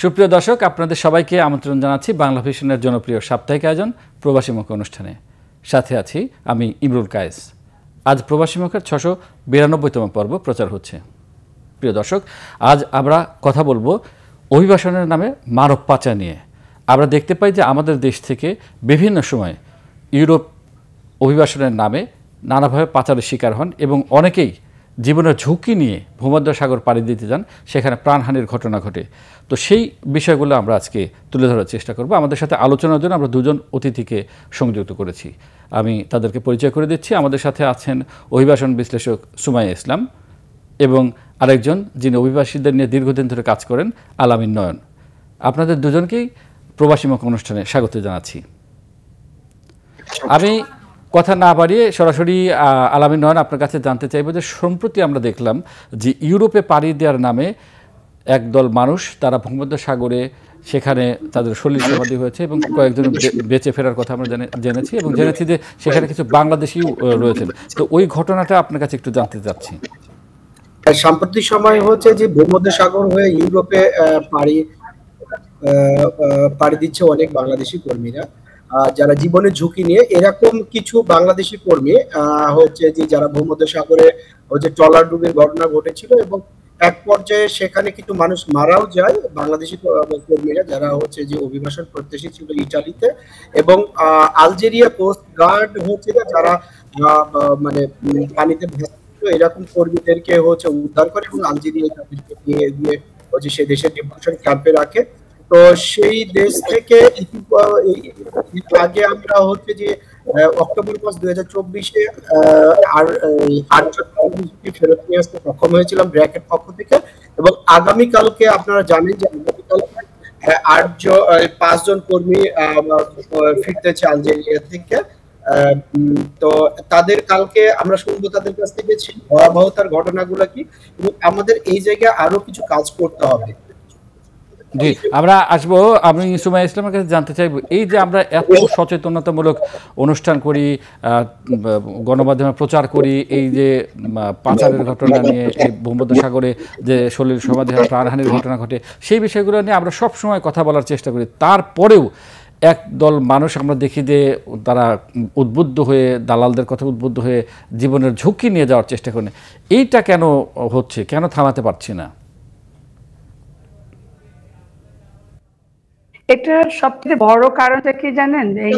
সুপ্রিয় দর্শক, আপনাদের সবাইকে আমন্ত্রণ জানাচ্ছি বাংলা ভিশনের জনপ্রিয় সাপ্তাহিক আয়োজন প্রবাসী মুখ অনুষ্ঠানে। সাথে আছি আমি ইমরুল কায়েস। আজ প্রবাসী মুখের 692তম পর্ব প্রচার হচ্ছে। প্রিয় দর্শক, আজ আমরা কথা বলবো অভিবাসনের নামে মানব পাচার নিয়ে। আমরা দেখতে পাই যে আমাদের দেশ থেকে বিভিন্ন সময় ইউরোপ অভিবাসনের নামে নানাভাবে পাচারের শিকার হন এবং অনেকেই জীবনের ঝুঁকি নিয়ে ভূমধ্যসাগর পাড়ি দিতে যান, সেখানে প্রাণহানির ঘটনা ঘটে। তো সেই বিষয়গুলো আমরা আজকে তুলে ধরার চেষ্টা করব। আমাদের সাথে আলোচনার জন্য আমরা দুজন অতিথিকে সংযুক্ত করেছি। আমি তাদেরকে পরিচয় করে দিচ্ছি। আমাদের সাথে আছেন অভিবাসন বিশ্লেষক সুমাইয়া ইসলাম এবং আরেকজন যিনি অভিবাসীদের নিয়ে দীর্ঘদিন ধরে কাজ করেন, আলামিন নয়ন। আপনাদের দুজনকেই প্রবাসী মুখ অনুষ্ঠানে স্বাগত জানাচ্ছি। আমি কথা না বাড়িয়ে সরাসরি আলামিন নয়ন, আপনার কাছে জানতে চাইব যে সম্প্রতি আমরা দেখলাম যে ইউরোপে পাড়ি দেওয়ার নামে একদল মানুষ তারা ভূমধ্যসাগরে সেখানে তাদের শরীর সমাধি হয়েছে এবং কয়েকজন বেঁচে ফেরার কথা আমরা জেনেছি এবং জেনেছি যে সেখানে কিছু বাংলাদেশিও রয়েছেন। তো ওই ঘটনাটা আপনার কাছে একটু জানতে চাচ্ছি। সাম্প্রতিক সময় হচ্ছে যে ভূমধ্যসাগর হয়ে ইউরোপে পাড়ি দিচ্ছে অনেক বাংলাদেশি কর্মীরা, যারা জীবনের ঝুঁকি নিয়ে। এরকম কিছু বাংলাদেশি কর্মী হচ্ছে যে যারা ভূমধ্যসাগরে হচ্ছে ট্রলার ডুবির ঘটনা ঘটেছিল এবং এক পর্যায়ে সেখানে কিছু মানুষ মারাও যায়, বাংলাদেশি কর্মীরা যারা হচ্ছে যে অভিবাসন প্রত্যাশী ছিল ইটালিতে। এবং আলজেরিয়া কোস্ট গার্ড হচ্ছে যারা মানে পানিতে এরকম কর্মীদেরকে হচ্ছে উদ্ধার করে এবং আলজেরিয়া নিয়ে গিয়ে হচ্ছে সে দেশের ডিপোর্টেশন ক্যাম্পে রাখে। তো সেই দেশ থেকে আগে আমরা হচ্ছে যে অক্টোবর মাস 2024-এ আটজন ফেরত নিয়ে আসতে সক্ষম হয়েছিলাম ব্র্যাকের পক্ষ থেকে। এবং আগামীকালকে আপনারা জানেন যে আগামীকাল 5জন কর্মী ফিরতেছে আলজেরিয়া থেকে। তো তাদের কালকে আমরা শুনবো তাদের কাছ থেকে ভয়াবহতার ঘটনাগুলো কি, এবং আমাদের এই জায়গায় আরো কিছু কাজ করতে হবে। জি, আমরা আসবো। আমি সুমাইয়া ইসলামের কাছে জানতে চাইব, এই যে আমরা এত সচেতনতামূলক অনুষ্ঠান করি, গণমাধ্যমে প্রচার করি, এই যে পাচারের ঘটনা নিয়ে, এই ভূমধ্যসাগরে যে শরীর সমাধি হয়, প্রাণহানির ঘটনা ঘটে, সেই বিষয়গুলো নিয়ে আমরা সব সময় কথা বলার চেষ্টা করি। তারপরেও একদল মানুষ আমরা দেখি যে তারা উদ্বুদ্ধ হয়ে, দালালদের কথা উদ্বুদ্ধ হয়ে জীবনের ঝুঁকি নিয়ে যাওয়ার চেষ্টা করেন। এইটা কেন হচ্ছে, কেন থামাতে পারছি না? এটা সবথেকে বড় কারণটা কি জানেন? এই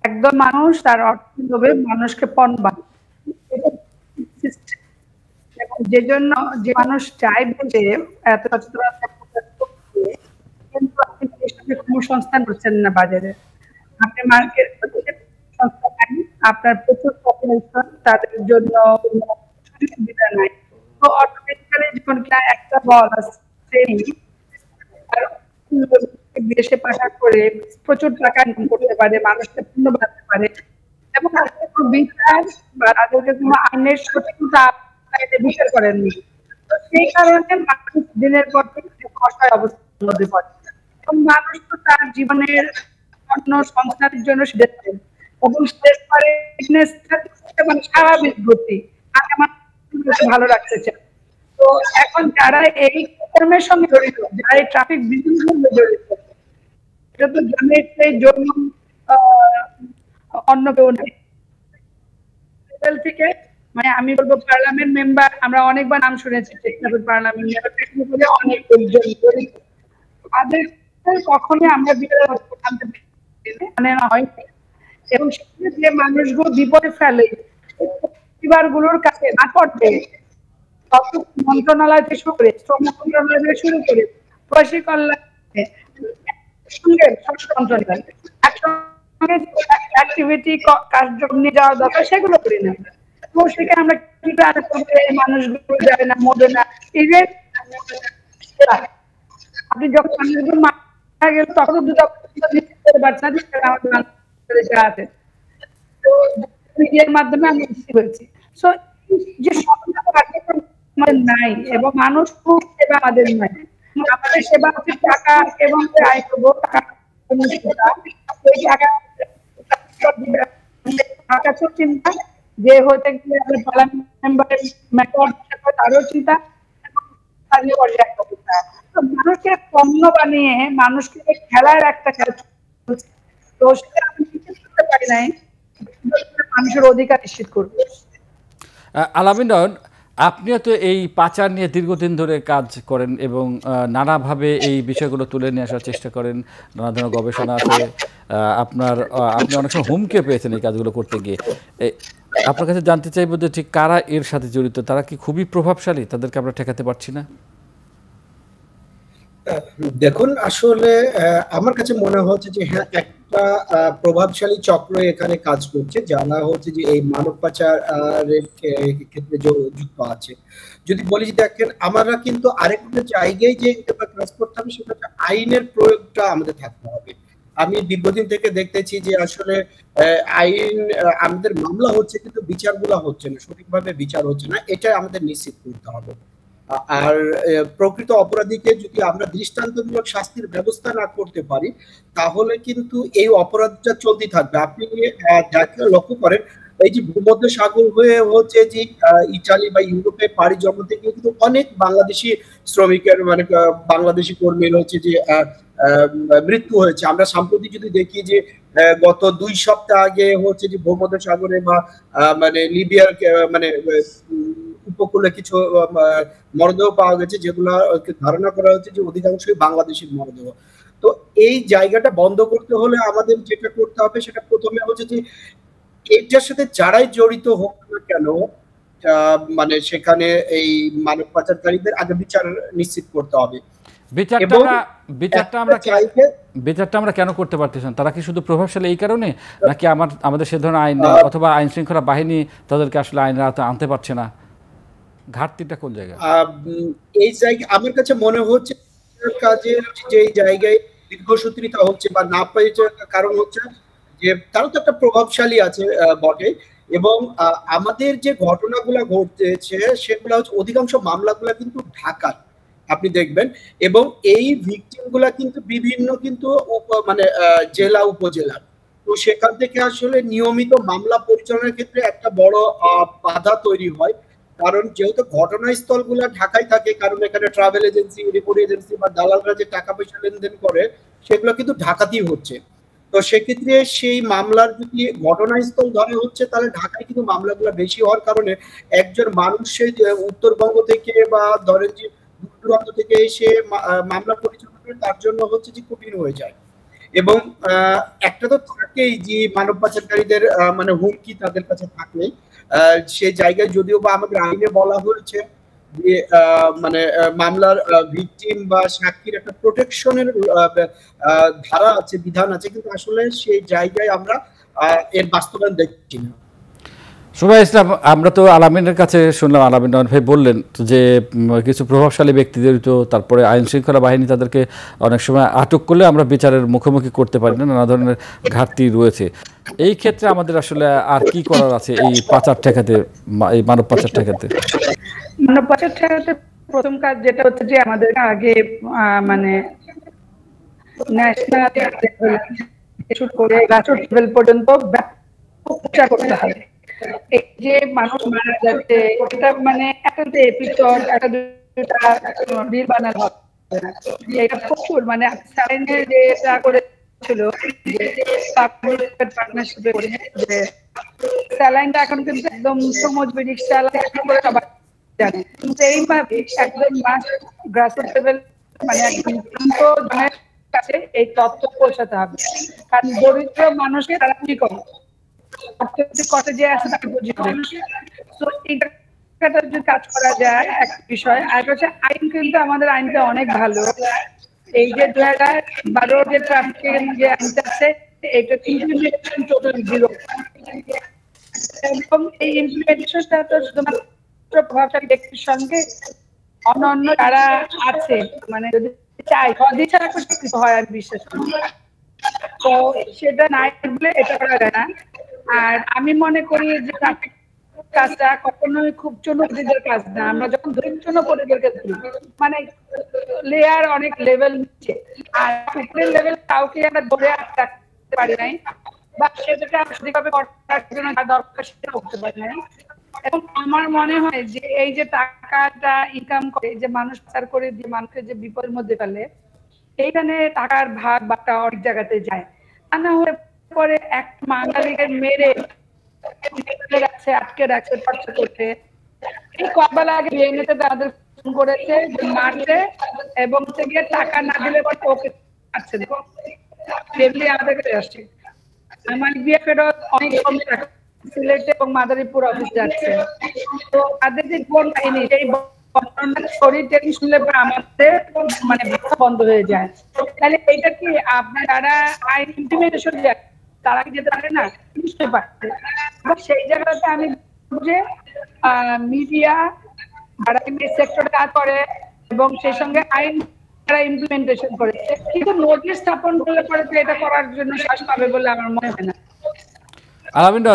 একদম মানুষ তার অর্থ লোভে মানুষকে পণ বানায়, যে জন্য যে মানুষ চাইবে যে এত সচেতনতা, কিন্তু আপনি কর্মসংস্থান করছেন না বাজারে। আপনি মার্কেট সংস্থা নাই, আপনার প্রচুর পপুলেশন, তাদের জন্য সুবিধা নাই। তো অটোমেটিক্যালি যখন একটা বল দেশে পাঠার করে প্রচুর টাকা ইনকাম করতে পারে, মানুষকে পূর্ণ বানাতে পারে এবং বিচার বা তাদেরকে কোনো আইনের সঠিকতা বিচার করেননি। তো সেই কারণে মানুষ দিনের পর দিন অসহায় অবস্থার মধ্যে পড়ে এবং মানুষ তো তার জীবনের অন্য সংস্থানের জন্য শিখেছেন এবং শেষ করে স্বাভাবিক গতি ভালো রাখতে চান। তো এখন যারা এই কর্মের সঙ্গে জড়িত, যারা এই ট্রাফিক বিজনেসের সঙ্গে জড়িত, এটা তো জনের সেই জন্য অন্য কেউ নেই থেকে, মানে আমি বলবো পার্লামেন্ট মেম্বার, আমরা অনেকবার নাম শুনেছি, পার্লামেন্ট মেম্বার অনেক জড়িত। তাদের কখনোই আমরা মানে হয় এবং সেখানে যে মানুষগুলো বিপদে ফেলে পরিবারগুলোর কাছে না করতে মন্ত্রণালয় থেকে শুরু করে, শ্রম মন্ত্রণালয় থেকে শুরু করে প্রবাসী কল্যাণ সঙ্গে স্বরাষ্ট্র মন্ত্রণালয় একসঙ্গে অ্যাক্টিভিটি কার্যক্রম নিয়ে যাওয়া দরকার, সেগুলো করি না। তো সেখানে আমরা কি মানুষগুলো যায় না, মরে না। ইভেন আপনি যখন মানুষগুলো মারা গেল তখন আছে, তো মিডিয়ার মাধ্যমে আমি হয়েছি। সো যে নাই এবং মানুষ খুব সেবা আমাদের নাই, আমাদের সেবা হচ্ছে টাকা এবং আয় করবো, টাকা চিন্তা যে হতে গিয়ে আমাদের পার্লামেন্ট মেম্বারের তারও চিন্তা, স্থানীয় পর্যায়ে একটা চিন্তা। তো মানুষকে পণ্য বানিয়ে মানুষকে খেলার একটা খেলা চলছে। তো সেটা আমি নিশ্চিত করতে পারি নাই মানুষের অধিকার নিশ্চিত করবো। আলামিন নয়ন, আপনিও তো এই পাচার নিয়ে দীর্ঘদিন ধরে কাজ করেন এবং নানাভাবে এই বিষয়গুলো তুলে নিয়ে আসার চেষ্টা করেন, নানা ধরনের গবেষণা আছে। আপনি অনেক সময় হুমকে পেয়েছেন এই কাজগুলো করতে গিয়ে। আপনার কাছে জানতে চাইবো যে ঠিক কারা এর সাথে জড়িত, তারা কি খুবই প্রভাবশালী, তাদেরকে আমরা ঠেকাতে পারছি না? দেখুন, আসলে আমার কাছে মনে হচ্ছে যে হ্যাঁ, একটা প্রভাবশালী চক্র এখানে কাজ করছে, যারা হচ্ছে যে এই মানব পাচারের ক্ষেত্রে যুক্ত আছে। যদি বলি যে দেখেন, আমরা কিন্তু আরেকটা জায়গায় যে কাজ করতে হবে, সেটা হচ্ছে আইনের প্রয়োগটা আমাদের থাকতে হবে। আমি দীর্ঘদিন থেকে দেখতেছি যে আসলে আইন, আমাদের মামলা হচ্ছে কিন্তু বিচারগুলো হচ্ছে না, সঠিকভাবে বিচার হচ্ছে না, এটা আমাদের নিশ্চিত করতে হবে। আর প্রকৃত অপরাধীকে যদি আমরা দৃষ্টান্তমূলক শাস্তির ব্যবস্থা না করতে পারি, তাহলে কিন্তু এই অপরাধটা চলতে থাকবে। আপনি লক্ষ্য করেন, এই যে ভূমধ্য সাগর হয়ে হচ্ছে যে ইটালি বা ইউরোপে পাড়ি জমাতে গিয়ে কিন্তু অনেক বাংলাদেশি শ্রমিকের, মানে বাংলাদেশি কর্মীর হচ্ছে যে মৃত্যু হয়েছে। আমরা সাম্প্রতিক যদি দেখি যে গত 2 সপ্তাহ আগে হচ্ছে যে ভূমধ্য সাগরে বা মানে লিবিয়ার মানে উপকূলে কিছু মরদেহ পাওয়া গেছে, যেগুলো ধারণা করা হচ্ছে যে অধিকাংশই বাংলাদেশের মরদেহ। তো এই জায়গাটা বন্ধ করতে হলে আমাদের যেটা করতে হবে, সেটা প্রথমে হচ্ছে যে এটার সাথে যারাই জড়িত হোক না কেন, মানে সেখানে এই মানব পাচারকারীদের আগে বিচার নিশ্চিত করতে হবে। বিচারটা আমরা কেন করতে পারতেছেন? তারা কি শুধু প্রভাবশালী এই কারণে, নাকি আমাদের সে ধরনের আইন অথবা আইন শৃঙ্খলা বাহিনী তাদেরকে আসলে আইনের আওতায় আনতে পারছে না? ঘাটতিটা কোন জায়গায়? এই জায়গায় আমার কাছে মনে হচ্ছে কাজের যে জায়গায় দীর্ঘসূত্রিতা হচ্ছে বা না পেয়েছে, কারণ হচ্ছে যে তারা তো একটা প্রভাবশালী আছে বটে, এবং আমাদের যে ঘটনাগুলো ঘটতেছে সেগুলো হচ্ছে অধিকাংশ মামলাগুলো কিন্তু ঢাকার, আপনি দেখবেন, এবং এই ভিকটিম গুলা কিন্তু বিভিন্ন কিন্তু মানে জেলা উপজেলার। তো সেখান থেকে আসলে নিয়মিত মামলা পরিচালনার ক্ষেত্রে একটা বড় বাধা তৈরি হয়, কারণ যেহেতু ঘটনাস্থল গুলা ঢাকায় থাকে, কারণ এখানে ট্রাভেল এজেন্সি, রিপোর্ট এজেন্সি বা দালালরা যে টাকা পয়সা লেনদেন করে, সেগুলো কিন্তু ঢাকাতেই হচ্ছে। তো সেক্ষেত্রে সেই মামলার যদি ঘটনাস্থল ধরে হচ্ছে, তাহলে ঢাকায় কিন্তু মামলাগুলো বেশি হওয়ার কারণে একজন মানুষ উত্তরবঙ্গ থেকে বা ধরেন যে দূর দূরান্ত থেকে এসে মামলা পরিচালনা করে, তার জন্য হচ্ছে যে কঠিন হয়ে যায়। এবং একটা তো থাকেই যে মানব পাচারকারীদের মানে হুমকি তাদের কাছে থাকলেই, সে জায়গায় যদিও বা আমাদের আইনে বলা হয়েছে যে মানে মামলার ভিকটিম বা সাক্ষীর একটা প্রোটেকশনের ধারা আছে, বিধান আছে, কিন্তু আসলে সেই জায়গায় আমরা এর বাস্তবায়ন দেখছি না। সুবাই ইসলাম, আমরা তো আলামিনের কাছে শুনলাম, আলামিন নয়ন ভাই বললেন যে কিছু প্রভাবশালী ব্যক্তি জড়িত, তারপরে আইন শৃঙ্খলা বাহিনী তাদেরকে অনেক সময় আটক করলে আমরা বিচারের মুখোমুখি করতে পারি না, নানা ধরনের ঘাটতি রয়েছে। এই ক্ষেত্রে আমাদের আসলে আর কি করার আছে এই পাচার ঠেকাতে, এই মানব পাচার ঠেকাতে? মানব পাচার ঠেকাতে প্রথম কাজ যেটা হচ্ছে যে আমাদের আগে মানে ন্যাশনাল শুরু করে গ্রাসরুট লেভেল পর্যন্ত প্রচার করতে হবে। এই যে মানুষ মারা যাচ্ছে, এটা মানে একটা এপিসোড, একটা দুটা বিল বানানো হবে, এটা প্রচুর, মানে স্যালাইনের যে এটা করেছিল পার্টনারশিপে করে, যে স্যালাইনটা এখন কিন্তু একদম শ্রমজীবী স্যালাইন করে সবাই জানে, কিন্তু এইভাবে একদম গ্রাসরুট লেভেল মানে একদম জনের কাছে এই তথ্য পৌঁছাতে হবে। কারণ দরিদ্র মানুষকে তারা কি করে কথা যে আছে তাকে বুঝিয়ে দেবে। তো এইটা যদি কাজ করা যায় এক বিষয়। আর হচ্ছে আইন, কিন্তু আমাদের আইনটা অনেক ভালো। এই যে 2012 যে ট্রাফিকের যে আইনটা আছে, এটা ইমপ্লিমেন্টেশন টোটালি জিরো, এবং এই ইমপ্লিমেন্টেশনটা তো শুধুমাত্র প্রভাবশালী ব্যক্তির সঙ্গে অন্যান্য যারা আছে, মানে যদি চাই সদিচ্ছা করতে হয়, আমি বিশ্বাস করি। তো সেটা নাই বলে এটা করা যায় না। আর আমি মনে করি যে ট্রাফিক কাজটা কখনোই খুব চুনপুটিদের কাজ না। আমরা যখন ধরি চুনপুটিদেরকে ধরি, মানে লেয়ার অনেক লেভেল নিচ্ছে, আর উপরের লেভেল কাউকে আমরা ধরে রাখতে পারি নাই, বা সেটাকে সঠিকভাবে করার জন্য যা দরকার সেটা করতে পারে না। এবং আমার মনে হয় যে এই যে টাকাটা ইনকাম করে যে মানুষ পাচার করে দিয়ে মানুষকে যে বিপদের মধ্যে ফেলে, এইখানে টাকার ভাগ বাটা অনেক জায়গাতে যায়। তা না হলে পরে এক বাঙালিকে মেরে রাখছে, আটকে রাখছে, টর্চার করছে। এই কবেলা আগে বিএনএতে তাদের ফোন করেছে মারছে এবং গিয়ে টাকা না দিলে পরে ওকে মারছে, ফ্যামিলি আমাদের কাছে আসছে। আমার বিয়ে ফেরত অনেক কম টাকা সিলেটে এবং মাদারীপুর অফিস যাচ্ছে। তো তাদের যে কোন কাহিনী সেই শরীর টেনে শুনলে আমাদের মানে বন্ধ হয়ে যায়। তাহলে এইটা কি আপনার যারা আইন ইমপ্লিমেন্টেশন তারা কি যেতে পারে না? নিশ্চয়ই পারছে। সেই জায়গাতে আমি যে মিডিয়া যারা সেক্টরে কাজ করে এবং সেই সঙ্গে আইন যারা ইমপ্লিমেন্টেশন করে, কিন্তু নোটিশ স্থাপন করলে পরে এটা করার জন্য শ্বাস পাবে বলে আমার মনে হয় না। আলামিন,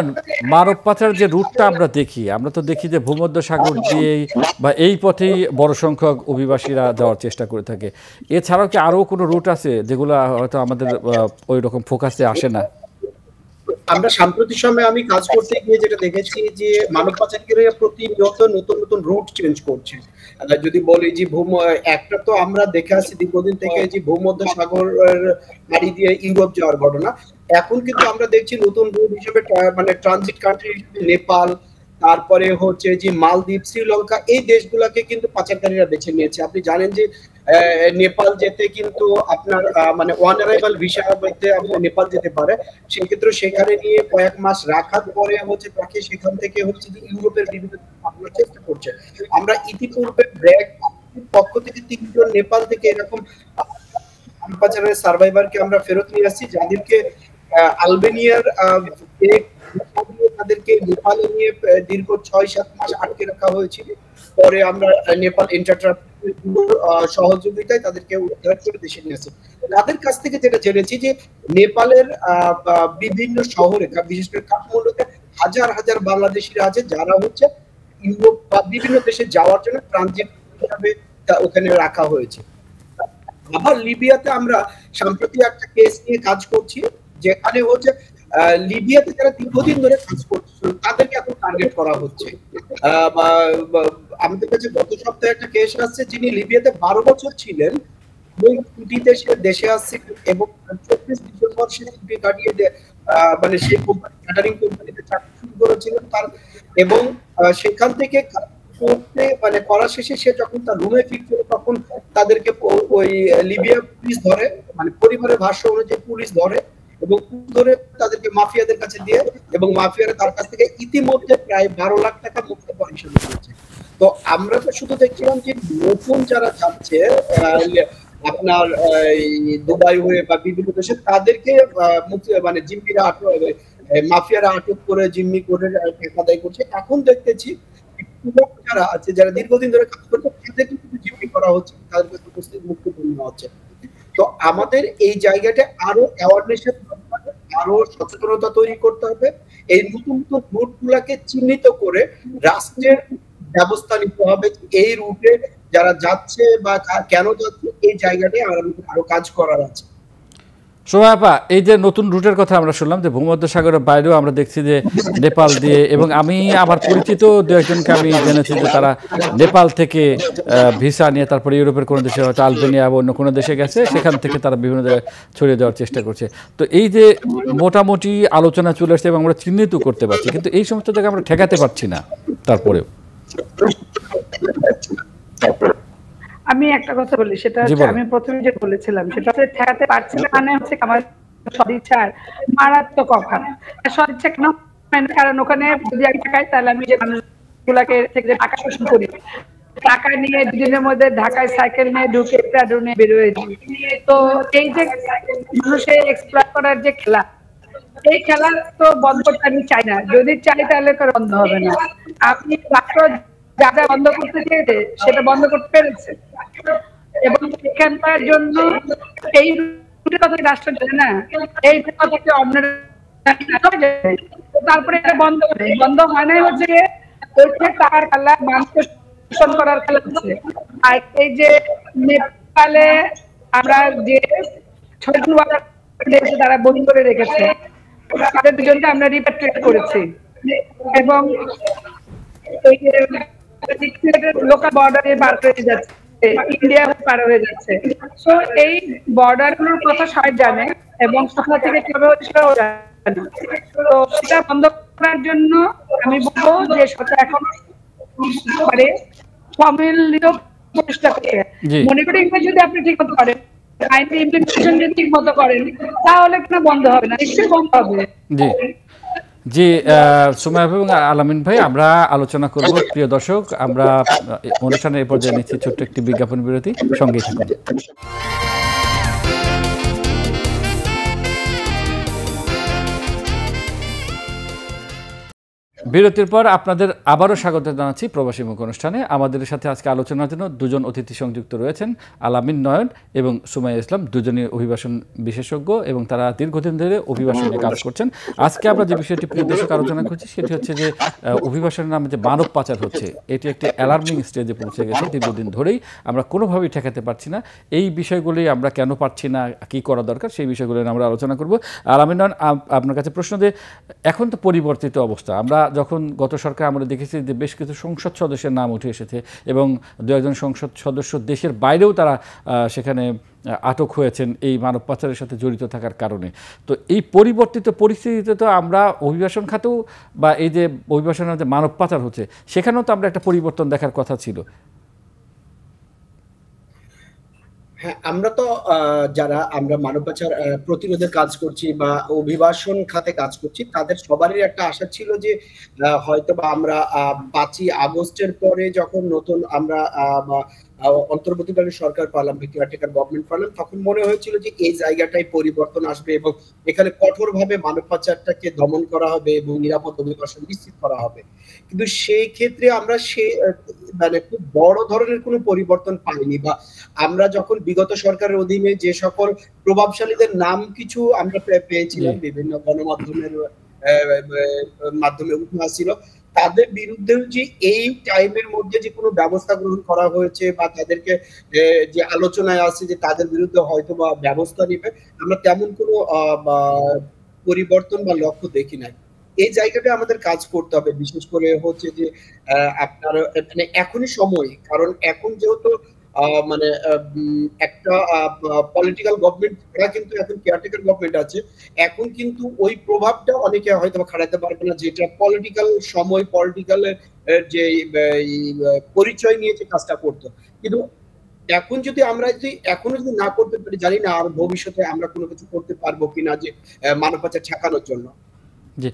মানব পাচার যে রুটটা আমরা দেখি, আমরা তো দেখি যে ভূমধ্যসাগর দিয়েই বা এই পথেই বড় সংখ্যক অভিবাসীরা যাওয়ার চেষ্টা করে থাকে। এছাড়াও কি আরও কোনো রুট আছে যেগুলো হয়তো আমাদের ওই রকম ফোকাসে আসে না? আমরা সাম্প্রতিক সময়ে আমি কাজ করতে গিয়ে যেটা দেখেছি যে মানব পাচারকারীরা প্রতিনিয়ত নতুন নতুন রুট চেঞ্জ করছে। যদি বলি যে একটা তো আমরা দেখে আসছি দীর্ঘদিন থেকে যে ভূমধ্যসাগর পাড়ি দিয়ে ইউরোপ যাওয়ার ঘটনা। এখন কিন্তু আমরা দেখছি নতুন রুট হিসেবে মানে ট্রানজিট কান্ট্রি হিসেবে নেপাল, তারপরে হচ্ছে যে মালদ্বীপ, শ্রীলঙ্কা, এই দেশগুলোকে কিন্তু পাচারকারীরা বেছে নিয়েছে। আপনি জানেন যে নেপাল যেতে কিন্তু আপনার মানে ওয়ান অ্যারাইভাল ভিসা মধ্যে আপনি নেপাল যেতে পারে। সেক্ষেত্রে সেখানে নিয়ে কয়েক মাস রাখার পরে হচ্ছে তাকে সেখান থেকে হচ্ছে যে ইউরোপের বিভিন্ন আপনার চেষ্টা করছে। আমরা ইতিপূর্বে ব্র্যাক পক্ষ থেকে 3 জন নেপাল থেকে এরকম পাচারের সার্ভাইভারকে আমরা ফেরত নিয়ে আসছি, যাদেরকে আলবেনিয়ার তাদেরকে নেপালে নিয়ে দীর্ঘ 6-7 মাস আটকে রাখা হয়েছিল। পরে আমরা নেপাল সহযোগিতায় তাদেরকে উদ্ধার করে দেশে নিয়ে আসি। তাদের কাছ থেকে যেটা জেনেছি যে নেপালের বিভিন্ন শহরে, বিশেষ করে কাঠমান্ডুতে হাজার হাজার বাংলাদেশিরা আছে যারা হচ্ছে ইউরোপ বা বিভিন্ন দেশে যাওয়ার জন্য ট্রানজিট হিসাবে ওখানে রাখা হয়েছে। আবার লিবিয়াতে আমরা সাম্প্রতিক একটা কেস নিয়ে কাজ করছি, যেখানে হচ্ছে লিবিয়াতে যারা দীর্ঘদিন ধরে কাজ করছে তাদেরকে এখন টার্গেট করা হচ্ছে। আমাদের কাছে গত সপ্তাহে একটা কেস আসছে, যিনি লিবিয়াতে 12 বছর ছিলেন, ওই ছুটিতে সে দেশে আসছে এবং 24 ডিসেম্বর সে ছুটি কাটিয়ে মানে সেই কোম্পানি ক্যাটারিং কোম্পানিতে চাকরি শুরু করেছিলেন তার, এবং সেখান থেকে করতে মানে করা শেষে সে যখন তার রুমে ফিরছিল তখন তাদেরকে ওই লিবিয়া পুলিশ ধরে, মানে পরিবারের ভাষ্য অনুযায়ী পুলিশ ধরে এবং ধরে তাদেরকে মাফিয়াদের কাছে দিয়ে, এবং মাফিয়ারা তার কাছ থেকে ইতিমধ্যে প্রায় 12 লাখ টাকা মুক্তিপণ হিসেবে দিয়েছে। তো আমরা তো শুধু দেখছিলাম যে নতুন যারা যাচ্ছে আপনার দুবাই হয়ে বা বিভিন্ন দেশে, তাদেরকে মানে জিম্মিরা মাফিয়ারা আটক করে জিম্মি করে আদায় করছে। এখন দেখতেছি যারা আছে, যারা দীর্ঘদিন ধরে কাজ করছে তাদেরকে কিন্তু জিম্মি করা হচ্ছে, তাদের কাছে উপস্থিত মুক্তিপণ নেওয়া হচ্ছে। তো আমাদের এই জায়গাটা আরো অ্যাওয়ারনেসের দরকার, আরো সচেতনতা তৈরি করতে হবে। এই নতুন নতুন রুট গুলাকে চিহ্নিত করে রাষ্ট্রের ব্যবস্থা নিতে হবে। এই রুটে যারা যাচ্ছে বা কেন যাচ্ছে এই জায়গাটায় আরো কাজ করার আছে। সোহাপা, এই যে নতুন রুটের কথা আমরা শুনলাম যে ভূমধ্যসাগরের বাইরেও আমরা দেখছি যে নেপাল দিয়ে, এবং আমি আমার পরিচিত 2-1জনকে আমি জেনেছি যে তারা নেপাল থেকে ভিসা নিয়ে তারপরে ইউরোপের কোনো দেশে, হয়তো আলবেনিয়া বা অন্য কোনো দেশে গেছে, সেখান থেকে তারা বিভিন্ন জায়গায় ছড়িয়ে দেওয়ার চেষ্টা করছে। তো এই যে মোটামুটি আলোচনা চলে আসছে এবং আমরা চিহ্নিত করতে পারছি, কিন্তু এই সমস্ত জায়গায় আমরা ঠেকাতে পারছি না। তারপরেও আমি একটা কথা বলি, সেটা হচ্ছে আমি প্রথমে যে বলেছিলাম সেটা হচ্ছে ঠেকাতে পারছি না, মানে হচ্ছে আমার সদিচ্ছার মারাত্মক অভাব। সদিচ্ছা কেন? কারণ ওখানে যদি আমি ঠেকাই তাহলে আমি যে মানুষগুলাকে থেকে টাকা শোষণ করি, টাকা নিয়ে দুদিনের মধ্যে ঢাকায় সাইকেল নিয়ে ঢুকে প্রাডনে বেরোয় দিই। তো এই যে মানুষের এক্সপ্লয়েট করার যে খেলা, এই খেলা তো বন্ধ করতে আমি চাই না। যদি চাই তাহলে বন্ধ হবে না। আপনি রাষ্ট্র যা যা বন্ধ করতে চেয়েছে সেটা বন্ধ করতে পেরেছে, এবং এখানকার জন্য এই কথা রাষ্ট্র জানে না, এই কথাকে অন্যের তারপরে এটা বন্ধ করে বন্ধ হয় নাই হচ্ছে টাকার খেলা, মানুষকে শোষণ করার খেলা হচ্ছে। আর এই যে নেপালে আমরা যে ছোট তারা বন্ধ করে রেখেছে, তাদের দুজনকে আমরা রিপ্যাট্রিয়েট করেছি এবং লোকাল বর্ডারে পার হয়ে যাচ্ছে, ইন্ডিয়া পার হয়ে যাচ্ছে। সো এই বর্ডার গুলোর কথা সবাই জানে এবং কোথা থেকে কিভাবে হচ্ছে সেটাও জানে। তো সেটা বন্ধ করার জন্য আমি বলবো যে সরকার এখন পারে সম্মিলিত প্রচেষ্টা করতে। মনিটরিং যদি আপনি ঠিক মতো করেন, আইন ইমপ্লিমেন্টেশন যদি ঠিক মতো করেন, তাহলে কোনো বন্ধ হবে না, নিশ্চয়ই বন্ধ হবে। জি জি, সুমাইয়া এবং আলামিন ভাই, আমরা আলোচনা করব। প্রিয় দর্শক, আমরা অনুষ্ঠানের এই পর্যায়ে নিচ্ছি ছোট্ট একটি বিজ্ঞাপন বিরতি, সঙ্গেই থাকুন। বিরতির পর আপনাদের আবারও স্বাগত জানাচ্ছি প্রবাসী মুখ অনুষ্ঠানে। আমাদের সাথে আজকে আলোচনার জন্য দুজন অতিথি সংযুক্ত রয়েছেন, আলামিন নয়ন এবং সুমাইয়া ইসলাম, দুজনই অভিবাসন বিশেষজ্ঞ এবং তারা দীর্ঘদিন ধরে অভিবাসনে কাজ করছেন। আজকে আমরা যে বিষয়টি প্রিয় দর্শক আলোচনা করছি সেটি হচ্ছে যে অভিবাসনের নামে যে মানব পাচার হচ্ছে, এটি একটি অ্যালার্মিং স্টেজে পৌঁছে গেছে। দীর্ঘদিন ধরেই আমরা কোনোভাবেই ঠেকাতে পারছি না। এই বিষয়গুলি আমরা কেন পারছি না, কী করা দরকার, সেই বিষয়গুলো আমরা আলোচনা করব। আলামিন নয়ন, আপনার কাছে প্রশ্ন যে এখন তো পরিবর্তিত অবস্থা, আমরা যখন গত সরকার আমরা দেখেছি যে বেশ কিছু সংসদ সদস্যের নাম উঠে এসেছে এবং দু একজন সংসদ সদস্য দেশের বাইরেও তারা সেখানে আটক হয়েছেন এই মানব পাচারের সাথে জড়িত থাকার কারণে। তো এই পরিবর্তিত পরিস্থিতিতে তো আমরা অভিবাসন খাতেও বা এই যে অভিবাসনের যে মানব পাচার হচ্ছে সেখানেও তো আমরা একটা পরিবর্তন দেখার কথা ছিল। হ্যাঁ, আমরা তো যারা আমরা মানব পাচার প্রতিরোধে কাজ করছি বা অভিবাসন খাতে কাজ করছি, তাদের সবারই একটা আশা ছিল যে হয়তো বা আমরা 5ই আগস্টের পরে যখন নতুন আমরা অন্তর্বর্তীকালীন সরকার পালাম, কেয়ারটেকার গভর্নমেন্ট পালাম, তখন মনে হয়েছিল যে এই জায়গাটায় পরিবর্তন আসবে এবং এখানে কঠোরভাবে মানব পাচারটাকে দমন করা হবে এবং নিরাপদ অভিবাসন নিশ্চিত করা হবে। কিন্তু সেই ক্ষেত্রে আমরা মানে খুব বড় ধরনের কোনো পরিবর্তন পাইনি। বা আমরা যখন বিগত সরকারের অধীনে যে সকল প্রভাবশালীদের নাম কিছু আমরা পেয়েছিলাম বিভিন্ন গণমাধ্যমের মাধ্যমে উঠে আসছিল, তাদের বিরুদ্ধেও যে এই টাইমের মধ্যে যে কোনো ব্যবস্থা গ্রহণ করা হয়েছে বা তাদেরকে যে আলোচনায় আছে যে তাদের বিরুদ্ধে হয়তো বা ব্যবস্থা নেবে, আমরা তেমন কোনো পরিবর্তন বা লক্ষ্য দেখি নাই। এই জায়গাটা আমাদের কাজ করতে হবে, বিশেষ করে হচ্ছে যে আপনার মানে এখনই সময়, কারণ এখন যেহেতু মানে একটা পলিটিক্যাল গভর্নমেন্ট, এরা কিন্তু এখন কেয়ারটেকার গভর্নমেন্ট আছে, এখন কিন্তু ওই প্রভাবটা অনেকে হয়তো খাটাতে পারবে না, যেটা পলিটিক্যাল সময়, পলিটিক্যাল যে পরিচয় নিয়ে যে কাজটা করতো। কিন্তু এখন যদি আমরা এখনো যদি না করতে পারি, জানি না আর ভবিষ্যতে আমরা কোনো কিছু করতে পারবো কিনা যে মানব পাচার ঠেকানোর জন্য। জি,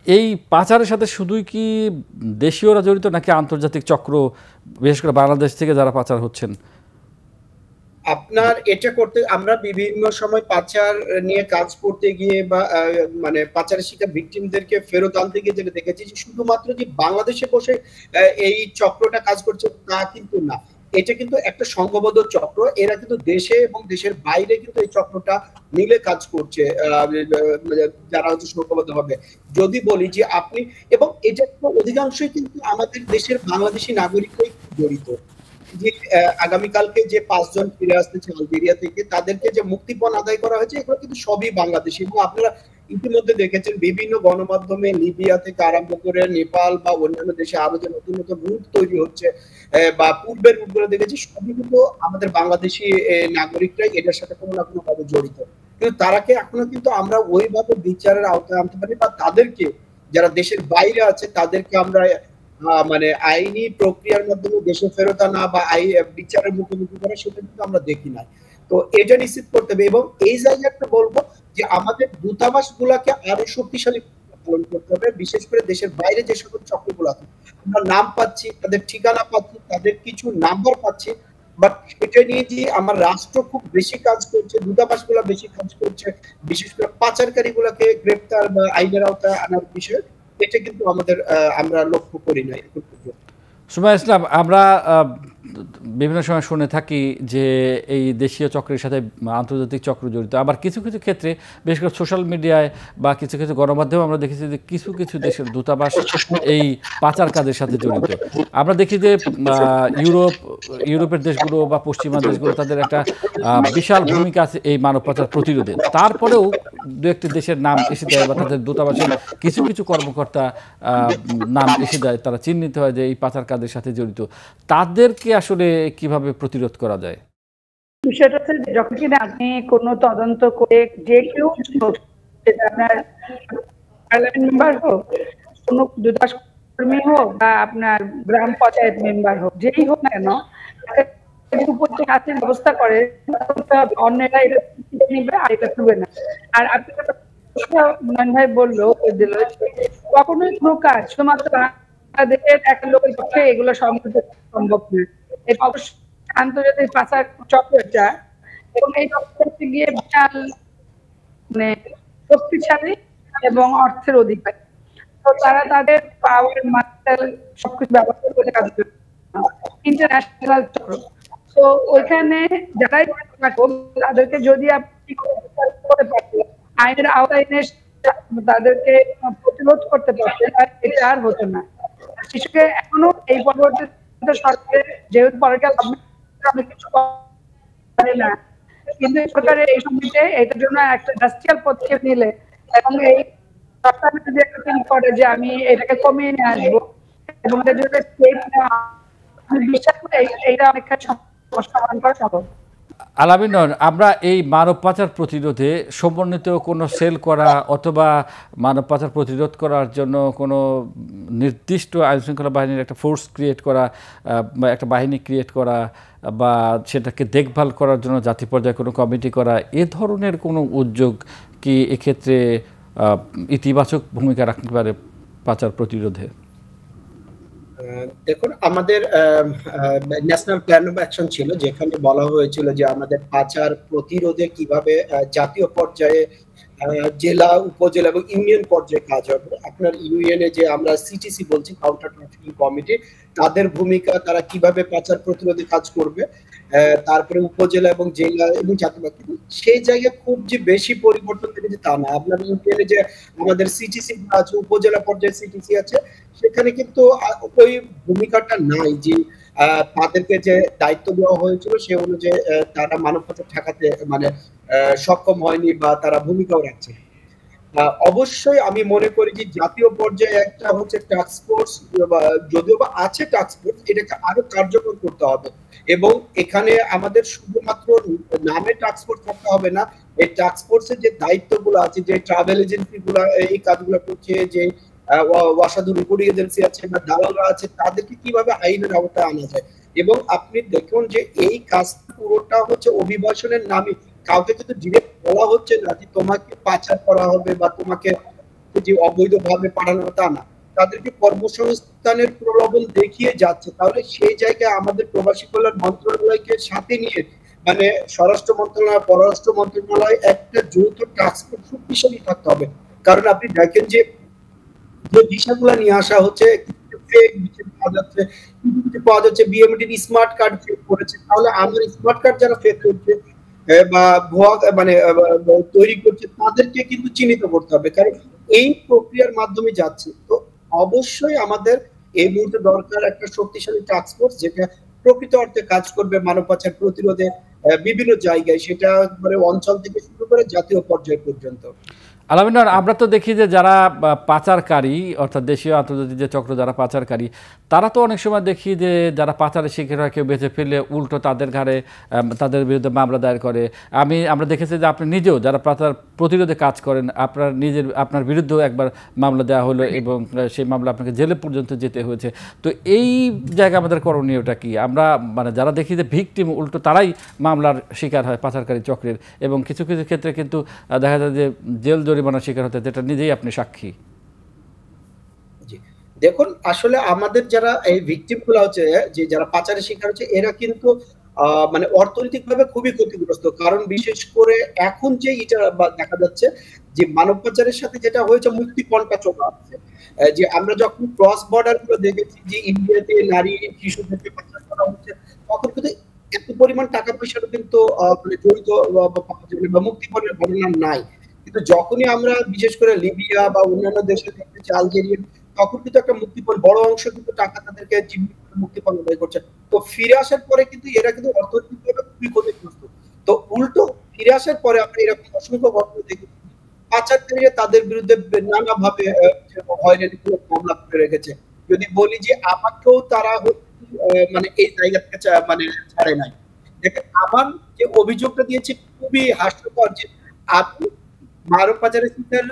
এই পাচারের সাথে শুধুই কি দেশীয়রা জড়িত নাকি আন্তর্জাতিক চক্র, বিশেষ করে বাংলাদেশ থেকে যারা পাচার হচ্ছেন? আপনার এটা করতে আমরা বিভিন্ন সময় পাচার নিয়ে কাজ করতে গিয়ে বা মানে পাচারের শিকার ভিকটিমদেরকে ফেরত আনতে গিয়ে যেটা দেখেছি যে শুধুমাত্র যে বাংলাদেশে বসে এই চক্রটা কাজ করছে তা কিন্তু না, এটা কিন্তু একটা সংঘবদ্ধ চক্র। এরা কিন্তু দেশে এবং দেশের বাইরে কিন্তু এই চক্রটা মিলে কাজ করছে, যারা হচ্ছে সংঘবদ্ধ হবে। যদি বলি যে আপনি, এবং এটা অধিকাংশই কিন্তু আমাদের দেশের বাংলাদেশি নাগরিকরাই জড়িত। যে আগামীকালকে যে 5 জন ফিরে আসতেছে আলজেরিয়া থেকে, তাদেরকে যে মুক্তিপণ আদায় করা হয়েছে এগুলো কিন্তু সবই বাংলাদেশি। এবং আপনারা ইতিমধ্যে দেখেছেন বিভিন্ন গণমাধ্যমে লিবিয়া থেকে আরম্ভ করে নেপাল বা অন্যান্য দেশে আরো যে নতুন নতুন রুট তৈরি হচ্ছে বা পূর্বের রুটগুলো দেখেছি, সবই কিন্তু আমাদের বাংলাদেশি নাগরিকরাই এটার সাথে কোনো না কোনো ভাবে জড়িত। কিন্তু তারাকে এখনো কিন্তু আমরা ওইভাবে বিচারের আওতায় আনতে পারি বা তাদেরকে, যারা দেশের বাইরে আছে তাদেরকে আমরা মানে আইনি প্রক্রিয়ার মাধ্যমে দেশে ফেরত আনা বা বিচারের মুখোমুখি করা, সেটা কিন্তু আমরা দেখি না। তো এটা নিশ্চিত করতে হবে। এবং এই জায়গাটা বলবো যে আমাদের দূতাবাস গুলাকে আরো শক্তিশালী পালন করতে হবে, বিশেষ করে দেশের বাইরে যে সকল চক্রগুলো আছে, আমরা নাম পাচ্ছি, তাদের ঠিকানা পাচ্ছি, তাদের কিছু নাম্বার পাচ্ছি, বাট এটা নিয়ে যে আমার রাষ্ট্র খুব বেশি কাজ করছে, দূতাবাস গুলা বেশি কাজ করছে, বিশেষ করে পাচারকারী গুলাকে গ্রেপ্তার বা আইনের আওতায় আনার বিষয়ে, এটা কিন্তু আমরা লক্ষ্য করি না। সুমাইয়া ইসলাম, আমরা বিভিন্ন সময় শুনে থাকি যে এই দেশীয় চক্রের সাথে আন্তর্জাতিক চক্র জড়িত, আবার কিছু কিছু ক্ষেত্রে বিশেষ করে সোশ্যাল মিডিয়ায় বা কিছু কিছু গণমাধ্যমে আমরা দেখেছি যে কিছু কিছু দেশের দূতাবাস এই পাচার কাজের সাথে জড়িত। আমরা দেখি যে ইউরোপের দেশগুলো বা পশ্চিমা দেশগুলো তাদের একটা বিশাল ভূমিকা আছে এই মানব পাচার প্রতিরোধে। তারপরেও দু একটি দেশের নাম এসে দেয় বা তাদের দূতাবাসের কিছু কিছু কর্মকর্তা নাম এসে দেয়, তারা চিহ্নিত হয় যে এই পাচার কাজের সাথে জড়িত, তাদেরকে আসলে কিভাবে প্রতিরোধ করা যায়? বিষয়টা হচ্ছে যে যখন কিনা আপনি কোনো তদন্ত করে যে কেউ সেটা আপনার পার্লামেন্ট মেম্বার হোক, কোনো দূতাবাস কর্মী হোক, বা আপনার গ্রাম পঞ্চায়েত মেম্বার হোক, যেই হোক না কেন, উপর থেকে হাতের ব্যবস্থা করে অন্যেরা এটা নিবে আর এটা তুলবে না। আর আপনি নয়ন ভাই বললো দিল, কখনোই কোনো কাজ শুধুমাত্র বাংলাদেশের একটা লোকের পক্ষে এগুলো সম্ভব না। এটা অবশ্যই আন্তর্জাতিক পাচার চক্রটা, এবং এই চক্রতে গিয়ে বিশাল মানে শক্তিশালী এবং অর্থের অধিকারী। তো তারা তাদের পাওয়ার মাত্রাল সবকিছু ব্যবহার করে কাজ করে, ইন্টারন্যাশনাল চক্র। তো ওইখানে যারাই থাকুক তাদেরকে যদি আপনি করতে পারতেন, আইনের আওতায় এনে তাদেরকে প্রতিরোধ করতে পারতেন, এটা আর হতো না। শিশুকে এখনো এই পরবর্তী সরকারের যেহেতু পরকাল অনেক কিছু করে না, কিন্তু সরকারের এই সময়তে এটার জন্য একটা রাষ্ট্রীয় পদক্ষেপ নিলে এবং এই সরকার যদি একটা থিঙ্ক করে যে আমি এটাকে কমিয়ে নিয়ে আসবো এবং এটার জন্য স্টেপ নেওয়া, আমি বিশ্বাস করি এইটা অনেকটা সমাধান করা সম্ভব। আলামিন, আমরা এই মানব পাচার প্রতিরোধে সমন্বিত কোনো সেল করা অথবা মানব পাচার প্রতিরোধ করার জন্য কোনো নির্দিষ্ট আইনশৃঙ্খলা বাহিনীর একটা ফোর্স ক্রিয়েট করা বা একটা বাহিনী ক্রিয়েট করা বা সেটাকে দেখভাল করার জন্য জাতীয় পর্যায়ে কোনো কমিটি করা, এ ধরনের কোনো উদ্যোগ কি এক্ষেত্রে ইতিবাচক ভূমিকা রাখতে পারে পাচার প্রতিরোধে? দেখুন, আমাদের ন্যাশনাল প্ল্যান অফ অ্যাকশন ছিল, যেখানে বলা হয়েছিল যে আমাদের পাচার প্রতিরোধে কিভাবে জাতীয় পর্যায়ে, জেলা, উপজেলা এবং ইউনিয়ন পর্যায়ে কাজ হবে। আপনার ইউনিয়নে যে আমরা সিটিসি বলছি, কাউন্টার ট্রাফিকিং কমিটি, তাদের ভূমিকা, তারা কিভাবে পাচার প্রতিরোধে কাজ করবে। তারপরে উপজেলা এবং জেলা এবং জাতীয়, কিন্তু সেই জায়গায় খুব যে বেশি পরিবর্তন দেখেছে তা না। আপনার ইউনিয়নে যে আমাদের সিটিসি আছে, উপজেলা পর্যায়ে সিটিসি আছে, সেখানে কিন্তু ওই ভূমিকাটা নাই যে তাদেরকে যে দায়িত্ব দেওয়া হয়েছিল সে অনুযায়ী তারা মানব পাচার ঠেকাতে মানে সক্ষম হয়নি বা তারা ভূমিকাও রাখছে। অবশ্যই আমি মনে করি যে জাতীয় পর্যায়ে একটা হচ্ছে টাস্ক ফোর্স, যদিও বা আছে টাস্ক ফোর্স, এটাকে আরো কার্যকর করতে হবে। এবং এখানে আমাদের শুধুমাত্র নামে টাস্ক ফোর্স থাকতে হবে না, এই টাস্ক ফোর্সের যে দায়িত্বগুলো আছে, যে ট্রাভেল এজেন্সি গুলা এই কাজগুলো করছে, যে অসাধু রিপোর্টিং এজেন্সি আছে বা দালালরা আছে, তাদেরকে কিভাবে আইনের আওতায় আনা যায়। এবং আপনি দেখুন যে এই কাজ পুরোটা হচ্ছে অভিবাসনের নামে, কাউকে কিন্তু ডিরেক্ট বলা হচ্ছে না যে তোমাকে পাচার করা হবে বা তোমাকে যে অবৈধভাবে পাঠানো, তা না, তাদেরকে কর্মসংস্থানের প্রলোভন দেখিয়ে যাচ্ছে। তাহলে সেই জায়গায় আমাদের প্রবাসী কল্যাণ মন্ত্রণালয়কে সাথে নিয়ে মানে স্বরাষ্ট্র মন্ত্রণালয়, পররাষ্ট্র মন্ত্রণালয় একটা যৌথ টাস্ক ফোর্স শক্তিশালী থাকতে হবে। কারণ আপনি দেখেন যে ভিসাগুলো নিয়ে আসা হচ্ছে, ফেক ভিসা পাওয়া যাচ্ছে, বিএমডির স্মার্ট কার্ড ফেক করেছে। তাহলে আমার স্মার্ট কার্ড যারা ফেক করছে বা ভুয়া মানে তৈরি করছে, তাদেরকে কিন্তু চিহ্নিত করতে হবে, কারণ এই প্রক্রিয়ার মাধ্যমে যাচ্ছে। তো অবশ্যই আমাদের এই মুহূর্তে দরকার একটা শক্তিশালী টাস্ক ফোর্স, যেটা প্রকৃত অর্থে কাজ করবে মানব পাচার প্রতিরোধে বিভিন্ন জায়গায়, সেটা মানে অঞ্চল থেকে শুরু করে জাতীয় পর্যায় পর্যন্ত। আলামিন, আমরা তো দেখি যে যারা পাচারকারী, অর্থাৎ দেশীয় আন্তর্জাতিক যে চক্র যারা পাচারকারী, তারা তো অনেক সময় দেখি যে যারা পাচারের শিকার হয় কেউ বেঁচে ফেললে উল্টো তাদের ঘাড়ে তাদের বিরুদ্ধে মামলা দায়ের করে। আমরা দেখেছি যে আপনি নিজেও যারা পাচার প্রতিরোধে কাজ করেন, আপনার বিরুদ্ধেও একবার মামলা দেওয়া হলো এবং সেই মামলা আপনাকে জেলে পর্যন্ত যেতে হয়েছে। তো এই জায়গায় আমাদের করণীয়টা কি? আমরা মানে যারা দেখি যে ভিকটিম, উল্টো তারাই মামলার শিকার হয় পাচারকারী চক্রের, এবং কিছু কিছু ক্ষেত্রে কিন্তু দেখা যায় যে জেল জরিমানার শিকার হতে, যেটা নিজেই আপনি সাক্ষী। দেখুন, আসলে আমাদের যারা এই ভিকটিম গুলো হচ্ছে, যে যারা পাচারের শিকার হচ্ছে, এরা কিন্তু মানে অর্থনৈতিকভাবে খুবই ক্ষতিগ্রস্ত। কারণ বিশেষ করে এখন যে এটা দেখা যাচ্ছে যে মানব পাচারের সাথে যেটা হয়েছে, মুক্তিপণটা চলে আসছে। যে আমরা যখন ক্রস বর্ডার গুলো দেখেছি যে ইন্ডিয়াতে নারী শিশুদেরকে পাচার করা হচ্ছে, তখন কিন্তু এত পরিমাণ টাকা পয়সাটা কিন্তু মানে জড়িত বা মুক্তিপণের ঘটনা নাই। কিন্তু যখনই আমরা বিশেষ করে লিবিয়া বা অন্যান্য দেশে দেখতেছি, আলজেরিয়া, তখন কিন্তু একটা মুক্তিপণ, বড় অংশ কিন্তু টাকা তাদেরকে মুক্তিপণ আদায় করছে। তো ফিরে আসার পরে কিন্তু এরা কিন্তু অর্থনৈতিকভাবে খুবই ক্ষতিগ্রস্ত। তো উল্টো ফিরে আসার পরে আমরা এরকম অসংখ্য ঘটনা দেখেছি পাচারকারীরা তাদের বিরুদ্ধে নানাভাবে হয়রানিমূলক মামলা করে রেখেছে। যদি বলি যে আমাকেও তারা মানে এই জায়গা থেকে মানে ছাড়ে নাই। দেখেন আমার যে অভিযোগটা দিয়েছে খুবই হাস্যকর যে আপনি মানব পাচারের শিকার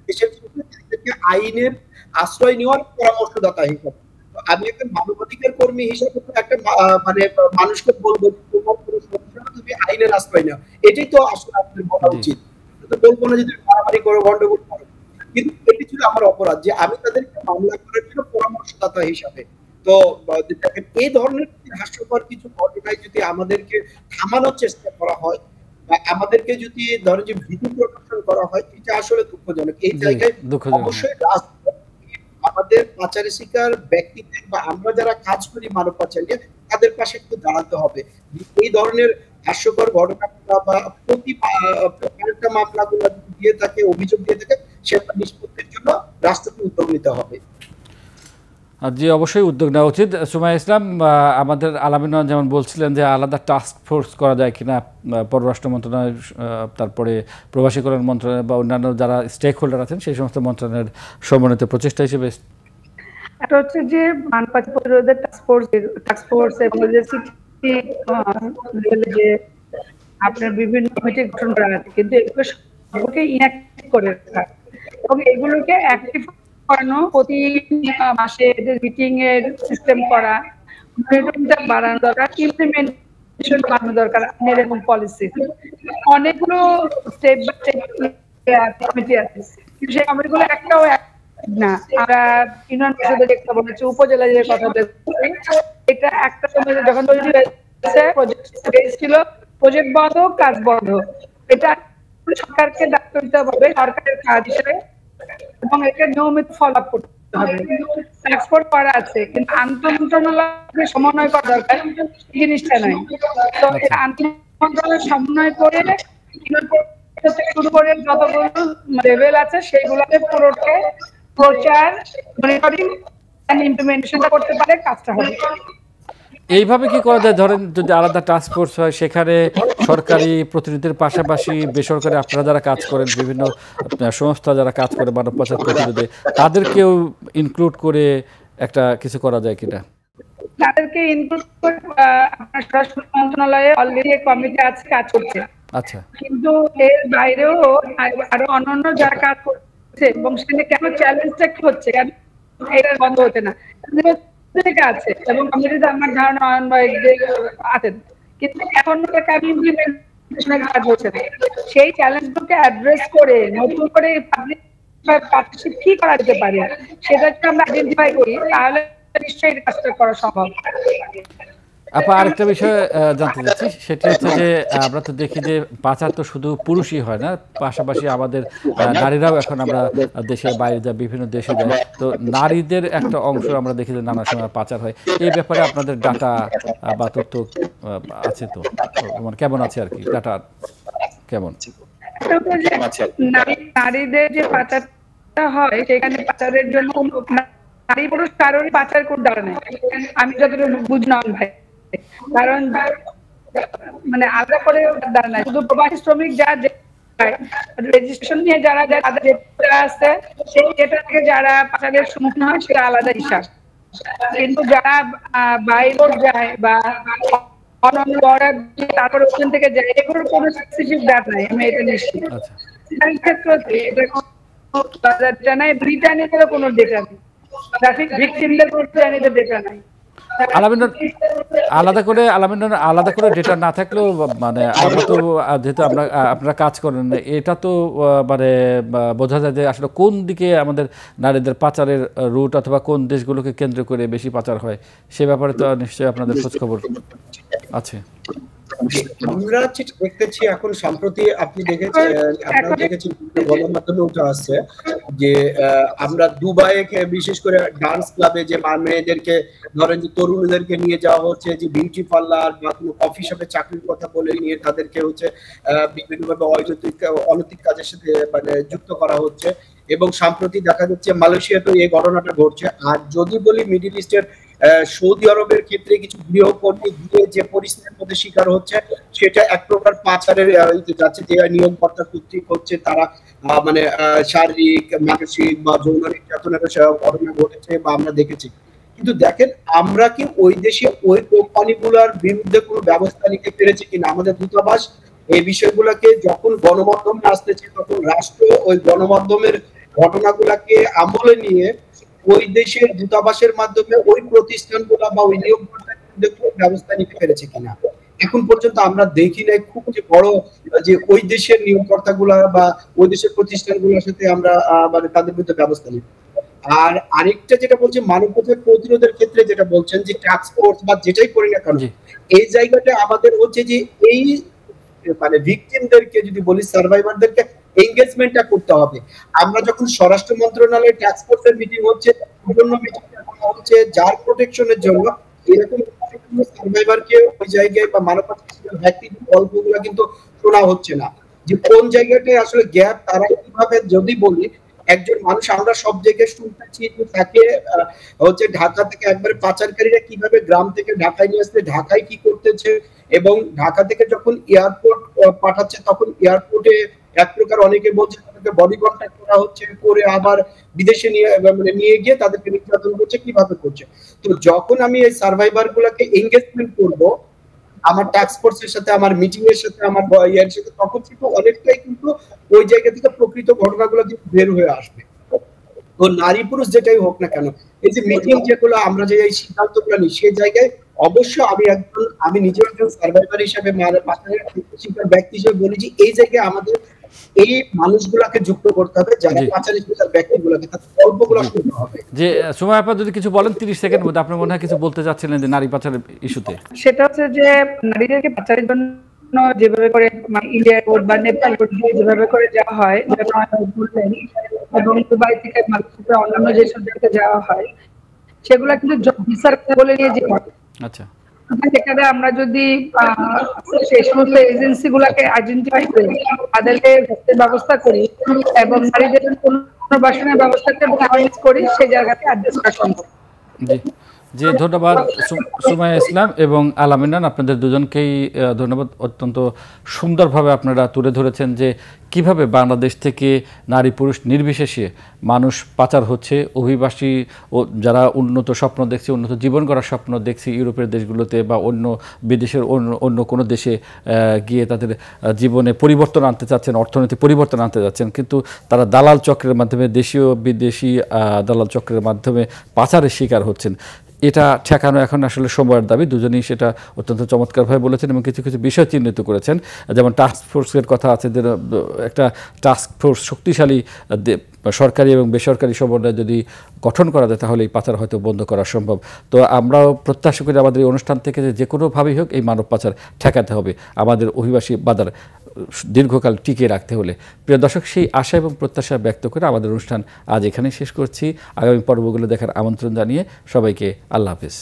দেশের তাদেরকে আইনের আশ্রয় নেওয়ার পরামর্শদাতা হিসাবে আমি একটা মানবাধিকার কর্মী হিসেবে একটা মানে মানুষকে বলবো তোমার কোনো সমস্যা না, তুমি আইনের আশ্রয় নাও। এটাই তো আসলে আপনাদের বলা উচিত। তো বলবো না যে তুমি মারামারি করো, গন্ডগোল করো, কিন্তু এটি ছিল আমার অপরাধ যে আমি তাদেরকে মামলা করার জন্য পরামর্শদাতা হিসাবে। তো দেখেন এই ধরনের হাস্যকর কিছু ঘটনায় যদি আমাদেরকে থামানোর চেষ্টা করা হয় বা আমাদেরকে যদি ধরেন যে ভীতি প্রদর্শন করা হয়, এটা আসলে দুঃখজনক। এই জায়গায় অবশ্যই রাষ্ট্র আমাদের পাচারের শিকার ব্যক্তিদের বা আমরা যারা কাজ করি মানব পাচার নিয়ে তাদের পাশে একটু দাঁড়াতে হবে। এই ধরনের হাস্যকর ঘটনাগুলো বা প্রত্যেকটা মামলাগুলো দিয়ে থাকে, অভিযোগ দিয়ে থাকে, সেটা নিষ্পত্তির জন্য রাষ্ট্রকে উদ্যোগ নিতে হবে। জি, অবশ্যই উদ্যোগ নেওয়া উচিত। সুমাইয়া ইসলাম, আমাদের আলামিন যেমন বলছিলেন যে আলাদা টাস্ক ফোর্স করা যায় কিনা পররাষ্ট্র মন্ত্রণালয়, তারপরে প্রবাসী কল্যাণ মন্ত্রণালয় বা অন্যান্য যারা স্টেক হোল্ডার আছেন সেই সমস্ত মন্ত্রণালয়ের সমন্বিত প্রচেষ্টা হিসেবে এটা হচ্ছে যে মানব পাচার প্রতিরোধের টাস্ক ফোর্স এবং যে আপনার বিভিন্ন কমিটি গঠন করা আছে, কিন্তু এগুলো সবকে ইনঅ্যাক্টিভ করে রাখা এবং এগুলোকে অ্যাক্টিভ করানো, প্রতি মাসে এদের মিটিং এর সিস্টেম করা, মনিটরিংটা বাড়ানো দরকার, ইমপ্লিমেন্টেশন বাড়ানো দরকার আইনের এবং পলিসি। অনেকগুলো স্টেপ বাই স্টেপ কমিটি আছে, কিন্তু সেই কমিটিগুলো একটাও না। আমরা ইউনিয়ন পরিষদের কথা বলেছি, উপজেলা যে কথা বলেছি, এটা একটা সময় যখন তৈরি হয়েছে প্রজেক্ট ছিল, প্রজেক্ট বন্ধ, কাজ বন্ধ। এটা সরকারকে দায়িত্ব দিতে হবে সরকারের কাজ হিসেবে এবং এটা নিয়মিত ফলো আপ করতে হবে। এক্সপোর্ট করা আছে, কিন্তু আন্তঃমন্ত্রণালয় সমন্বয় করা দরকার, জিনিসটা নাই। তো আন্তঃমন্ত্রণালয় সমন্বয় করে শুরু করে যতগুলো লেভেল আছে সেইগুলোতে পুরোটাকে প্রচার, মনিটরিং এন্ড ইমপ্লিমেন্টেশনটা করতে পারে, কাজটা হবে। এইভাবে কি করা যায়? ধরেন যদি আলাদা টাস্ক ফোর্স হয়, সেখানে সরকারি প্রতিনিধিদের পাশাপাশি বেসরকারি আপনারা যারা কাজ করেন, বিভিন্ন সংস্থা যারা কাজ করে মানব পাচার প্রতিরোধে, তাদেরকেও ইনক্লুড করে একটা কিছু করা যায় কিনা? তাদেরকে ইনক্লুড করে আপনার স্বরাষ্ট্র মন্ত্রণালয়ে অলরেডি কমিটি আছে, কাজ করছে। আচ্ছা, কিন্তু এর বাইরেও আরো অন্যান্য যারা কাজ করছে এবং সেখানে কেন চ্যালেঞ্জটা কি হচ্ছে, কেন এটা বন্ধ হচ্ছে না, আছে এবং কমিটিতে আমার ধারণা আছেন, কিন্তু এখন ইমপ্লিমেন্টেশনের কাজ হচ্ছে না। সেই চ্যালেঞ্জগুলোকে অ্যাড্রেস করে নতুন করে পাবলিক পার্টনারশিপ কি করা যেতে পারে সেটা যদি আমরা আইডেন্টিফাই করি, তাহলে নিশ্চয়ই কাজটা করা সম্ভব। আপা, আরেকটা বিষয় জানতে চাচ্ছি, সেটা হচ্ছে যে আমরা তো দেখি যে পাচার তো শুধু পুরুষই হয় না, পাশাপাশি আমাদের নারীরাও এখন আমরা দেশের বাইরে যায়, বিভিন্ন দেশে যায়, তো নারীদের একটা অংশ আমরা দেখি যে নানা সময় পাচার হয়। এই ব্যাপারে আপনাদের ডাটা বা তথ্য আছে তো, মানে কেমন আছে আর কি, ডাটা কেমন? নারীদের যে পাচারটা হয় সেখানে পাচারের জন্য নারী পুরুষ কারোরই পাচার করতে পারে না, আমি যতটুকু বুঝলাম ভাই। কারণ মানে আলাদা করে দাঁড়ায় না, শুধু প্রবাসী শ্রমিক রেজিস্ট্রেশন নিয়ে যারা আছে সেই ডেটা থেকে যারা পাচারের সম্মুখীন হয় সেটা আলাদা হিসাব, কিন্তু যারা বাইরে যায় বা অন্যান্য অর্ডার তারপরে ওখান থেকে যায়, এগুলোর কোনো স্পেসিফিক ডাটা নাই, আমি এটা নিশ্চিত। এই ক্ষেত্রে এটা কোনো ডেটা নাই, ব্রিটানিয়াতে কোনো ডেটা নেই, ট্রাফিক ভিকটিমদের ব্রিটানিয়াতে ডেটা নাই। আলাদা করে ডেটা না থাকলেও মানে আমরা তো যেহেতু আপনারা কাজ করেন, এটা তো মানে বোঝা যায় যে আসলে কোন দিকে আমাদের নারীদের পাচারের রুট অথবা কোন দেশগুলোকে কেন্দ্র করে বেশি পাচার হয়, সে ব্যাপারে তো নিশ্চয়ই আপনাদের খোঁজখবর আছে। আমরা যেটা দেখতেছি এখন সম্প্রতি আপনারা দেখেছেন গণমাধ্যমে উঠে আসছে যে আমরা দুবাইকে বিশেষ করে ডান্স ক্লাবে যে মেয়েদেরকে ধরেন যে তরুণদেরকে নিয়ে যাওয়া হচ্ছে, যে বিউটি পার্লার বা কোনো কফি শপে চাকরির কথা বলে নিয়ে তাদেরকে হচ্ছে বিভিন্নভাবে অনৈতিক কাজের সাথে মানে যুক্ত করা হচ্ছে এবং সাম্প্রতি দেখা যাচ্ছে মালয়েশিয়াতেও এই ঘটনাটা ঘটছে। আর যদি বলি মিডল ইস্টের সৌদি আরবের ক্ষেত্রে কিছু গৃহকর্মী গিয়ে যে পরিস্থিতির মধ্যে শিকার হচ্ছে, সেটা এক প্রকার পাচারের যাচ্ছে, যে নিয়োগকর্তা কর্তৃক হচ্ছে, তারা মানে শারীরিক, মানসিক বা যৌন নির্যাতনের ঘটনা ঘটেছে বা আমরা দেখেছি। কিন্তু দেখেন, আমরা কি ওই দেশে ওই কোম্পানিগুলোর বিরুদ্ধে কোনো ব্যবস্থা নিতে পেরেছি কিনা? আমাদের দূতাবাস এই বিষয়গুলোকে যখন গণমাধ্যমে আসতেছে, তখন রাষ্ট্র ওই গণমাধ্যমের ঘটনাগুলাকে আমলে নিয়ে ওই দেশের দূতাবাসের মাধ্যমে ওই প্রতিষ্ঠানগুলো বা ওই নিয়োগকর্তার বিরুদ্ধে কোনো ব্যবস্থা নিতে পেরেছে কিনা? এখন পর্যন্ত আমরা দেখি নাই খুব যে বড় যে ওই দেশের নিয়োগকর্তাগুলা বা ওই দেশের প্রতিষ্ঠানগুলোর সাথে আমরা মানে তাদের বিরুদ্ধে ব্যবস্থা নিই। আর আরেকটা যেটা বলছে মানবতার প্রতিরোধের ক্ষেত্রে, যেটা বলছেন যে টাস্ক ফোর্স বা যেটাই করি না কেন, এই জায়গাটা আমাদের হচ্ছে যে এই মানে ভিকটিমদেরকে যদি বলি, সার্ভাইভারদেরকে এনগেজমেন্টটা করতে হবে। আমরা যখন স্বরাষ্ট্র মন্ত্রণালয়ের টাস্ক ফোর্সের মিটিং হচ্ছে, বিভিন্ন মিটিং হচ্ছে যার প্রোটেকশনের জন্য, এরকম সার্ভাইভারকে ওই জায়গায় বা মানবতার ব্যক্তিগত গল্পগুলো কিন্তু শোনা হচ্ছে না, যে কোন জায়গাটায় আসলে গ্যাপ, তারা কিভাবে, যদি বলি একজন মানুষ, আমরা সব জায়গায় শুনতেছি যে তাকে হচ্ছে ঢাকা থেকে একবারে পাচারকারীরা কিভাবে গ্রাম থেকে ঢাকায় নিয়ে আসছে, ঢাকায় কি করতেছে, এবং ঢাকা থেকে যখন এয়ারপোর্ট পাঠাচ্ছে, তখন এয়ারপোর্টে এক প্রকার অনেকে বলছে তাদেরকে বডি কন্ট্যাক্ট করা হচ্ছে, করে আবার বিদেশে নিয়ে গিয়ে তাদেরকে নির্যাতন করছে, কিভাবে করছে। তো যখন আমি এই সার্ভাইভার গুলাকে এনগেজমেন্ট করবো আমার টাস্ক ফোর্সের সাথে, আমার মিটিং এর সাথে, আমার ইয়ার সাথে, তখন কিন্তু অনেকটাই কিন্তু ওই জায়গা থেকে প্রকৃত ঘটনাগুলো কিন্তু বের হয়ে আসবে। তো নারী পুরুষ যেটাই হোক না কেন, এই যে মিটিং যেগুলো আমরা যে এই সিদ্ধান্তগুলো নিই, সেই জায়গায় অবশ্য আমি নিজেও একজন সার্ভাইভার হিসেবে, শিকার ব্যক্তি হিসেবে বলি যে এই জায়গায় আমাদের এই মানুষগুলাকে যুক্ত করতে হবে, যারা পাচারের শিকার ব্যক্তিগুলোকে, তাদের গল্পগুলো শুনতে হবে। যে সময় আপনি যদি কিছু বলেন 30 সেকেন্ড মধ্যে, আপনি মনে হয় কিছু বলতে যাচ্ছিলেন যে নারী পাচারের ইস্যুতে। সেটা হচ্ছে যে নারীদেরকে পাচারের জন্য যেভাবে করে ইন্ডিয়া কোর্ট বা নেপাল কোর্ট যেভাবে করে যাওয়া হয়, এবং দুবাই থেকে মালয়েশিয়া অন্যান্য যেসব জায়গায় যাওয়া হয়, সেগুলা কিন্তু ভিসার বলে নিয়ে যে হয়। আচ্ছা, সেখানে আমরা যদি সেই সমস্ত এজেন্সি গুলাকে আইডেন্টিফাই করি, তাদেরকে ব্যবস্থা করি এবং নারীদের পুনর্বাসনের ব্যবস্থা করি, সেই জায়গাতে অ্যাড্রেস করা সম্ভব। জি, ধন্যবাদ সুমাইয়া ইসলাম এবং আলামিনান, আপনাদের দুজনকেই ধন্যবাদ। অত্যন্ত সুন্দরভাবে আপনারা তুলে ধরেছেন যে কিভাবে বাংলাদেশ থেকে নারী পুরুষ নির্বিশেষে মানুষ পাচার হচ্ছে। অভিবাসী ও যারা উন্নত স্বপ্ন দেখছে, উন্নত জীবন গড়ার স্বপ্ন দেখছে ইউরোপের দেশগুলোতে বা অন্য বিদেশের অন্য কোনো দেশে গিয়ে তাদের জীবনে পরিবর্তন আনতে চাচ্ছেন, অর্থনীতি পরিবর্তন আনতে যাচ্ছেন, কিন্তু তারা দালাল চক্রের মাধ্যমে, দেশীয় বিদেশি দালাল চক্রের মাধ্যমে পাচারের শিকার হচ্ছেন। এটা ঠেকানো এখন আসলে সময়ের দাবি। দুজনেই সেটা অত্যন্ত চমৎকারভাবে বলেছেন এবং কিছু কিছু বিষয় চিহ্নিত করেছেন। যেমন টাস্ক ফোর্সের কথা আছে, যে একটা টাস্ক ফোর্স শক্তিশালী সরকারি এবং বেসরকারি সমন্বয় যদি গঠন করা যায়, তাহলে এই পাচার হয়তো বন্ধ করা সম্ভব। তো আমরাও প্রত্যাশা করি আমাদের এই অনুষ্ঠান থেকে যে কোনোভাবেই হোক এই মানব পাচার ঠেকাতে হবে, আমাদের অভিবাসী বাজার দীর্ঘকাল টিকিয়ে রাখতে হলে। প্রিয় দর্শক, সেই আশা এবং প্রত্যাশা ব্যক্ত করে আমাদের অনুষ্ঠান আজ এখানেই শেষ করছি। আগামী পর্বগুলো দেখার আমন্ত্রণ জানিয়ে সবাইকে আল্লাহ হাফেজ।